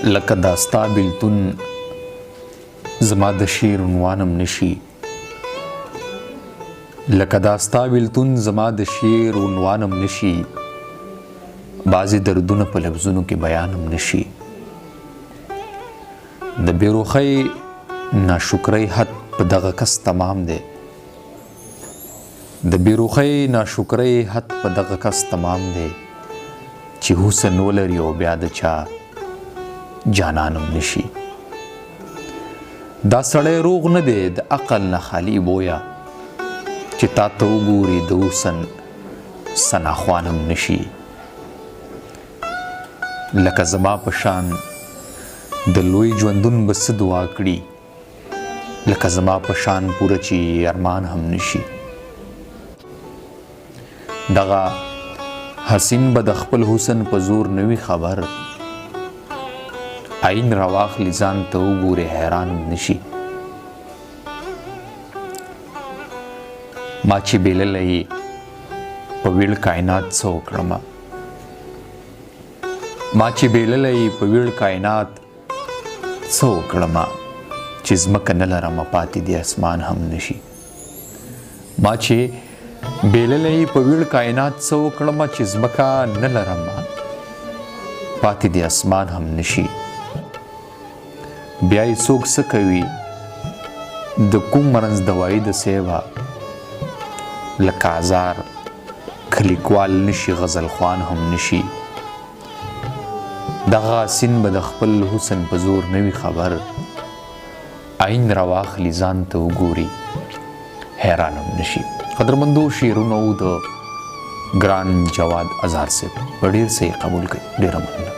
لکه دا ستا بیلتون زما د شعر عنوانم نشي، لکه دا ستا بیلتون زما د شعر عنوانم نشي، بعضې دردونه په لفظونو کې بیانم نشي. د بېروخۍ ناشکرۍ حد په دغه کس تمام دی، د بېروخۍ ناشکرۍ حد په دغه کس تمام دی، چې حسن ولري او بیا د چا جانانم نشي. دا سړی روغ نه دی د عقل نه خالي بویه، چې تا ته وګوري د حسن ثناخوانم نشي. لکه زما په شان د لوی ژوندون به څه دعا کړي، لکه زما په شان پوره چې ارمان هم نشي. دغه حسین به د خپل حسن په زور نوي خبر، عین راواخلي ځان ته وګوري حیران نشي. ما چې بیللی په ویړ کائنات څه وکړمه، ما چې بیللی په ویړ کائنات څه وکړمه، چې ځمکه نه لرمه پاتې دی اسمان هم نشي. ما چې بیللی په ویړ کائنات څه وکړمه، چې ځمکه نه لرمه پاتې دی اسمان هم نشي. بیا یې څوک څه کوي د کوم مرض دوايي د سیوا، لکه ازار کلیکوال نشي غزل خوان هم نشي. دغه حسین به د خپل حسن په زور نوي خبر، عین راواخلي ځان ته وګوري حیران هم نشي. قدرمندو شعرونه د ګران جواد اظهر صاحب په ډېر صحیح قبول کړي، ډېره مننه.